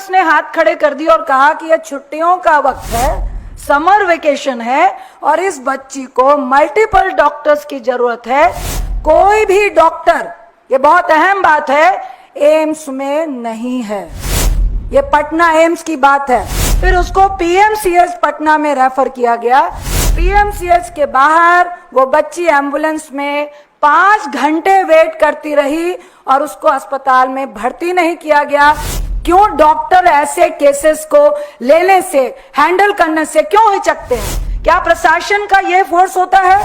Doctors ने हाथ खड़े कर दिए और कहा कि यह छुट्टियों का वक्त है, समर वेकेशन है और इस बच्ची को मल्टीपल डॉक्टर्स की जरूरत है। कोई भी डॉक्टर, ये बहुत अहम बात है, एम्स में नहीं है। ये पटना एम्स की बात है। फिर उसको पीएमसीएच पटना में रेफर किया गया। पीएमसीएच के बाहर वो बच्ची एम्बुलेंस में 5 घंटे वेट करती रही और उसको अस्पताल में भर्ती नहीं किया गया। क्यों डॉक्टर ऐसे केसेस को लेने से, हैंडल करने से क्यों हिचकते हैं? क्या प्रशासन का ये फोर्स होता है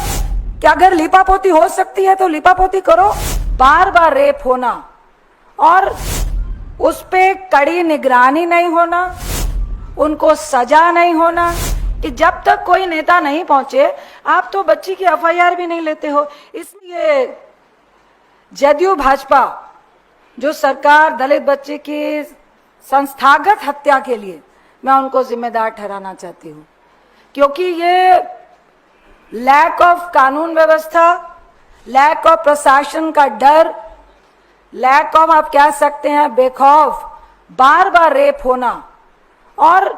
कि अगर लिपापोती हो सकती है तो लिपापोती करो? बार बार रेप होना और उस पे कड़ी निगरानी नहीं होना, उनको सजा नहीं होना, कि जब तक कोई नेता नहीं पहुंचे आप तो बच्ची की एफआईआर भी नहीं लेते हो। इसलिए जदयू भाजपा जो सरकार दलित बच्चे की संस्थागत हत्या के लिए, मैं उनको जिम्मेदार ठहराना चाहती हूँ, क्योंकि ये लैक ऑफ कानून व्यवस्था, लैक ऑफ प्रशासन का डर, लैक ऑफ आप कह सकते हैं बेखौफ बार बार रेप होना और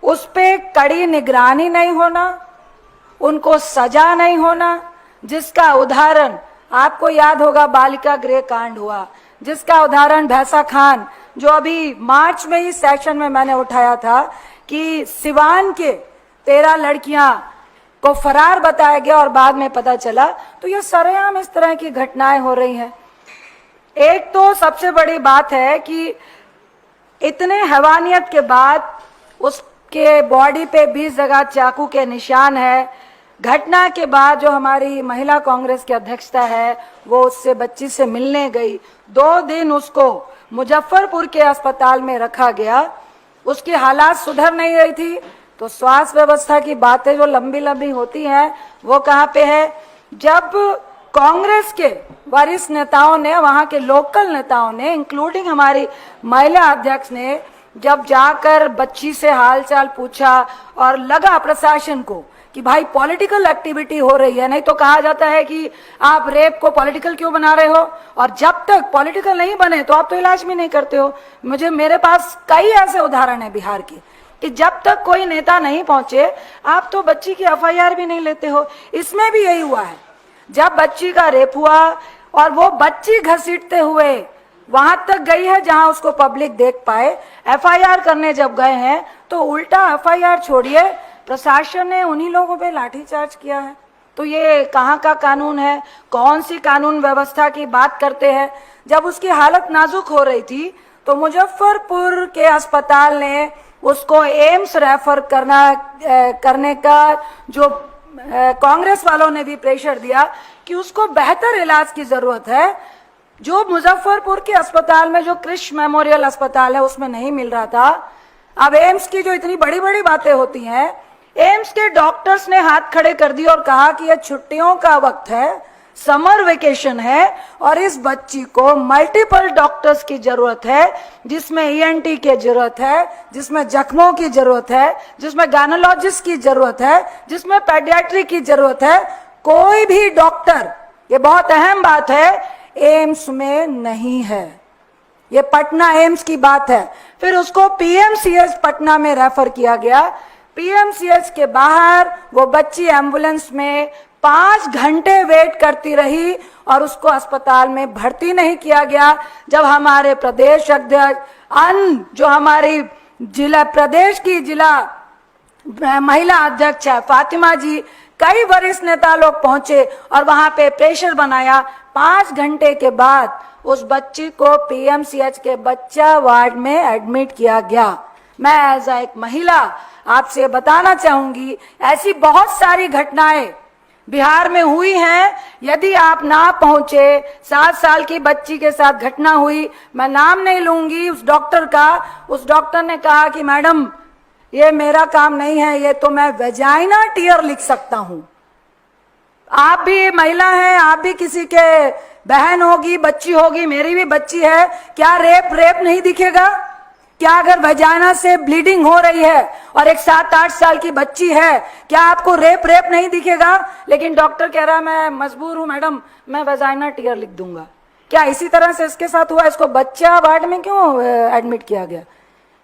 उस पे कड़ी निगरानी नहीं होना, उनको सजा नहीं होना, जिसका उदाहरण आपको याद होगा बालिका गृह कांड हुआ, जिसका उदाहरण भैंसा खान, जो अभी मार्च में ही सेशन में मैंने उठाया था कि सिवान के 13 लड़कियां को फरार बताया गया और बाद में पता चला। तो ये सरेआम इस तरह की घटनाएं हो रही हैं। एक तो सबसे बड़ी बात है कि इतने हैवानियत के बाद उसके बॉडी पे 20 जगह चाकू के निशान है। घटना के बाद जो हमारी महिला कांग्रेस की अध्यक्षता है वो उससे बच्ची से मिलने गई। 2 दिन उसको मुजफ्फरपुर के अस्पताल में रखा गया। उसकी हालात सुधर नहीं रही थी। तो स्वास्थ्य व्यवस्था की बातें जो लंबी लंबी होती हैं वो कहाँ पे है? जब कांग्रेस के वरिष्ठ नेताओं ने, वहां के लोकल नेताओं ने, इंक्लूडिंग हमारी महिला अध्यक्ष ने जब जाकर बच्ची से हालचाल पूछा और लगा प्रशासन को कि भाई पॉलिटिकल एक्टिविटी हो रही है, नहीं तो कहा जाता है कि आप रेप को पॉलिटिकल क्यों बना रहे हो, और जब तक पॉलिटिकल नहीं बने तो आप तो इलाज भी नहीं करते हो। मेरे पास कई ऐसे उदाहरण है बिहार के कि जब तक कोई नेता नहीं पहुंचे आप तो बच्ची की एफआईआर भी नहीं लेते हो। इसमें भी यही हुआ है। जब बच्ची का रेप हुआ और वो बच्ची घसीटते हुए वहां तक गई है जहां उसको पब्लिक देख पाए, एफआईआर करने जब गए हैं तो उल्टा एफआईआर छोड़िए प्रशासन ने उन्हीं लोगों पे लाठीचार्ज किया है। तो ये कहाँ का कानून है? कौन सी कानून व्यवस्था की बात करते हैं? जब उसकी हालत नाजुक हो रही थी तो मुजफ्फरपुर के अस्पताल ने उसको एम्स रेफर करने का जो कांग्रेस वालों ने भी प्रेशर दिया कि उसको बेहतर इलाज की जरूरत है, जो मुजफ्फरपुर के अस्पताल में, जो क्रिश मेमोरियल अस्पताल है, उसमें नहीं मिल रहा था। अब एम्स की जो इतनी बड़ी बड़ी बातें होती हैं, एम्स के डॉक्टर्स ने हाथ खड़े कर दिए और कहा कि यह छुट्टियों का वक्त है, समर वेकेशन है और इस बच्ची को मल्टीपल डॉक्टर्स की जरूरत है, जिसमें ईएनटी की जरूरत है, जिसमें जख्मों की जरूरत है, जिसमें गायनोलॉजिस्ट की जरूरत है, जिसमें पेडियाट्रिक की जरूरत है। कोई भी डॉक्टर, ये बहुत अहम बात है, एम्स में नहीं है। ये पटना एम्स की बात है। फिर उसको पीएमसीएच पटना में रेफर किया गया। पीएमसीएच के बाहर वो बच्ची एम्बुलेंस में 5 घंटे वेट करती रही और उसको अस्पताल में भर्ती नहीं किया गया। जब हमारे प्रदेश अध्यक्ष जो हमारी प्रदेश की जिला महिला अध्यक्ष है फातिमा जी, कई वरिष्ठ नेता लोग पहुंचे और वहां पे प्रेशर बनाया। 5 घंटे के बाद उस बच्ची को पीएमसीएच के बच्चा वार्ड में एडमिट किया गया। मैं एज एक महिला आपसे बताना चाहूंगी, ऐसी बहुत सारी घटनाएं बिहार में हुई हैं। यदि आप ना पहुंचे, 7 साल की बच्ची के साथ घटना हुई, मैं नाम नहीं लूंगी उस डॉक्टर का। उस डॉक्टर ने कहा कि मैडम ये मेरा काम नहीं है, ये तो मैं वेजाइना टीयर लिख सकता हूं। आप भी महिला हैं, आप भी किसी के बहन होगी, बच्ची होगी, मेरी भी बच्ची है, क्या रेप नहीं दिखेगा? क्या अगर वेजाइना से ब्लीडिंग हो रही है और एक 7-8 साल की बच्ची है, क्या आपको रेप नहीं दिखेगा? लेकिन डॉक्टर कह रहा है मैं मजबूर हूं मैडम, मैं वेजाइना टीयर लिख दूंगा। क्या इसी तरह से इसके साथ हुआ? इसको बच्चा वार्ड में क्यों एडमिट किया गया?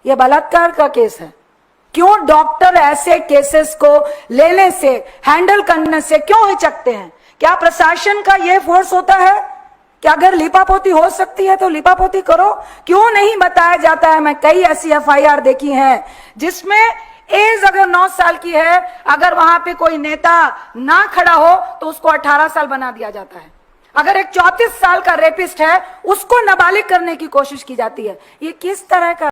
ये बलात्कार का केस है। क्यों डॉक्टर ऐसे केसेस को लेने से, हैंडल करने से क्यों हिचकते हैं? क्या प्रशासन का ये फोर्स होता है कि अगर लिपापोती हो सकती है तो लिपापोती करो? क्यों नहीं बताया जाता है? मैं कई ऐसी FIR देखी हैं जिसमें एज अगर 9 साल की है, अगर वहां पे कोई नेता ना खड़ा हो तो उसको 18 साल बना दिया जाता है। अगर एक 34 साल का रेपिस्ट है उसको नाबालिग करने की कोशिश की जाती है। ये किस तरह का